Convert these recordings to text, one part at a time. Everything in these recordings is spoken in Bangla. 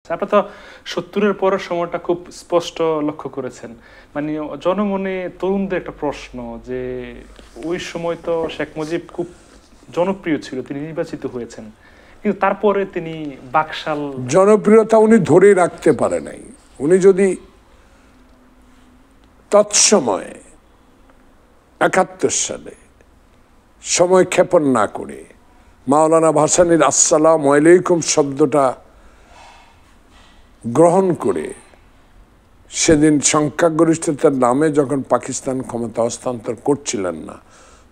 আপনি তো ৭০-এর পরের সময়টা খুব স্পষ্ট লক্ষ্য করেছেন। মানে জনমনে তরুণদের একটা প্রশ্ন যে ওই সময় তো শেখ মুজিব খুব জনপ্রিয় ছিল। তিনি নির্বাচিত হয়েছেন। কিন্তু তারপরে তিনি বাকশাল জনপ্রিয়তা উনি ধরে রাখতে পারে নাই। উনি যদি তৎসময়ে ৭১ সালে সময় ক্ষেপণ না করে মাওলানা ভাসানীর আসসালামু আলাইকুম শব্দটা গ্রহণ করে সেদিন সংখ্যাগরিষ্ঠতার নামে যখন পাকিস্তান ক্ষমতা হস্তান্তর করছিলেন না,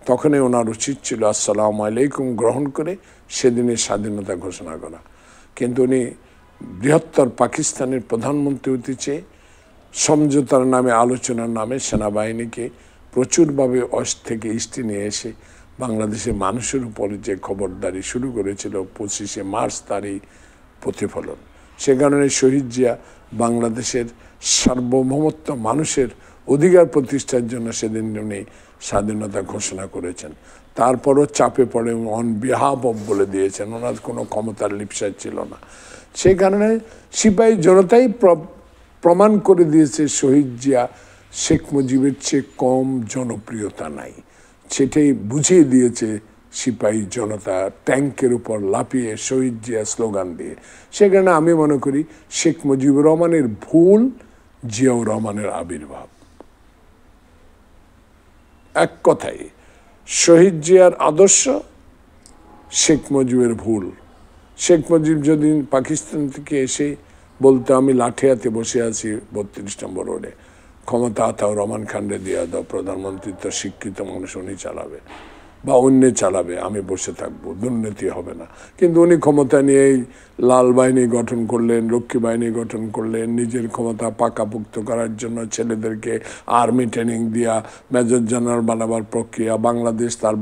তখনই ওনার উচিত ছিল আসসালামু আলাইকুম গ্রহণ করে সেদিনের স্বাধীনতা ঘোষণা করা। কিন্তু উনি বৃহত্তর পাকিস্তানের প্রধানমন্ত্রী হতে চেয়ে সমঝোতার নামে, আলোচনার নামে সেনাবাহিনীকে প্রচুরভাবে অস্ট থেকে ইস্টে নিয়ে এসে বাংলাদেশের মানুষের উপরে যে খবরদারি শুরু করেছিল ২৫শে মার্চ তারই প্রতিফলন। সে কারণে শহীদ জিয়া বাংলাদেশের সার্বভৌমত্ব, মানুষের অধিকার প্রতিষ্ঠার জন্য সেদিন উনি স্বাধীনতা ঘোষণা করেছেন। তারপরও চাপে পড়ে অন বিহাফ অফ বলে দিয়েছেন, ওনার কোনো ক্ষমতার লিপ্সা ছিল না। সেই কারণে সিপাহী জনতাই প্রমাণ করে দিয়েছে শহীদ জিয়া শেখ মুজিবের চেয়ে কম জনপ্রিয়তা নাই। সেটাই বুঝিয়ে দিয়েছে সিপাহী জনতা ট্যাঙ্কের উপর লাফিয়ে শহীদ জিয়া স্লোগান দিয়ে। সেখানে আমি মনে করি শেখ মুজিবুর রহমানের ভুল, জিয়াউর রহমানের আবির্ভাব। এক কথায় শহীদ জিয়ার আদর্শ, শেখ মুজিবের ভুল। শেখ মুজিব যদি পাকিস্তান থেকে এসে বলতে আমি লাঠি হাতে বসে আছি ৩২ নম্বর রোডে, ক্ষমতা আতাউর রহমান খানরে দিয়ে দাও, প্রধানমন্ত্রী তো শিক্ষিত মানুষ, উনি চালাবে বা অন্য চালাবে, আমি বসে থাকবো, দুর্নীতি হবে না। কিন্তু উনি ক্ষমতা নিয়েই লাল বাহিনী গঠন করলেন, রক্ষী বাহিনী গঠন করলেন, নিজের ক্ষমতা পাকাপোক্ত করার জন্য ছেলেদেরকে আর্মি ট্রেনিং দিয়া মেজর জেনারেল বানাবার প্রক্রিয়া। বাংলাদেশ তার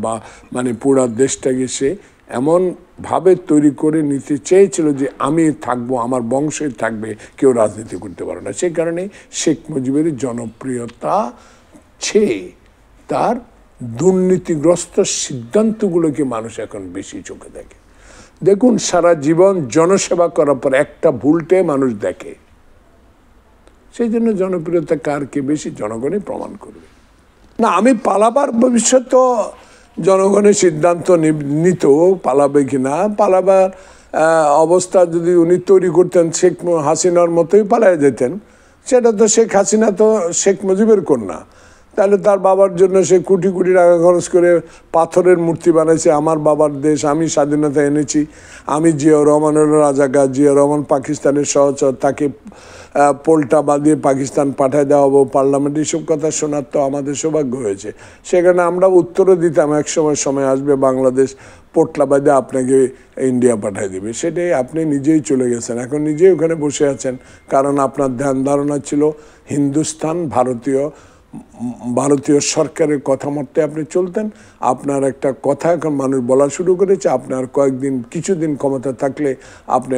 মানে পুরা দেশটাকে সে এমনভাবে তৈরি করে নিতে চেয়েছিল যে আমি থাকবো, আমার বংশই থাকবে, কেউ রাজনীতি করতে পারে না। সেই কারণে শেখ মুজিবের জনপ্রিয়তা চেয়ে তার দুর্নীতিগ্রস্ত সিদ্ধান্তগুলোকে মানুষ এখন বেশি চোখে দেখে। দেখুন, সারা জীবন জনসেবা করার পর একটা ভুলটে মানুষ দেখে, সেই জন্য জনপ্রিয়তা কার কে বেশি জনগণই প্রমাণ করবে। না, আমি পালাবার ভবিষ্যৎ জনগণের সিদ্ধান্ত নিত, পালাবে কিনা। পালাবার অবস্থা যদি উনি তৈরি করতেন, শেখ হাসিনার মতোই পালায় যেতেন, সেটা তো শেখ হাসিনা তো শেখ মুজিবের কন্যা। তাহলে তার বাবার জন্য সে কোটি কোটি টাকা খরচ করে পাথরের মূর্তি বানাইছে, আমার বাবার দেশ, আমি স্বাধীনতা এনেছি, আমি জিয়াউর রহমানের রাজাকার, জিয়াউর রহমান পাকিস্তানের সহচর, তাকে পোলটা বাঁধিয়ে পাকিস্তান পাঠায় দেওয়া হবো পার্লামেন্টে, এসব কথা শোনার তো আমাদের সৌভাগ্য হয়েছে। সেখানে আমরা উত্তরও দিতাম, এক সময় আসবে বাংলাদেশ পোটলা বাঁধে আপনাকে ইন্ডিয়া পাঠায় দেবে। সেটাই আপনি নিজেই চলে গেছেন, এখন নিজেই ওখানে বসে আছেন। কারণ আপনার ধ্যান ধারণা ছিল হিন্দুস্তান, ভারতীয় সরকারের কথা মতে আপনি চলতেন। আপনার একটা কথা এখন মানুষ বলা শুরু করেছে, আপনার কিছুদিন ক্ষমতা থাকলে আপনি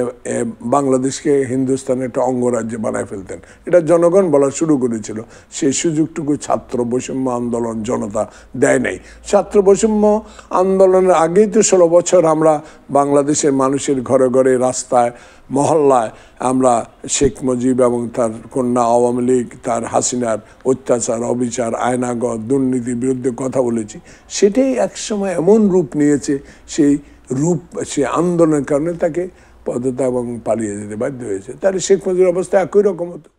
বাংলাদেশকে হিন্দুস্তানের একটা অঙ্গরাজ্য বানায় ফেলতেন, এটা জনগণ বলা শুরু করেছিল। সেই সুযোগটুকু ছাত্র বৈষম্য আন্দোলন জনতা দেয় নাই। ছাত্র বৈষম্য আন্দোলনের আগেই তো ১৬ বছর আমরা বাংলাদেশের মানুষের ঘরে ঘরে, রাস্তায়, মহল্লায় আমরা শেখ মুজিব এবং তার কন্যা আওয়ামী লীগ, তার হাসিনার অত্যাচার, অবিচার, আয়নাগর, দুর্নীতির বিরুদ্ধে কথা বলেছি। সেটাই একসময় এমন রূপ নিয়েছে, সেই আন্দোলনের কারণে তাকে পদত্যাগ এবং পালিয়ে যেতে বাধ্য হয়েছে। তাহলে শেখ মুজিবের অবস্থা একই রকম হতো।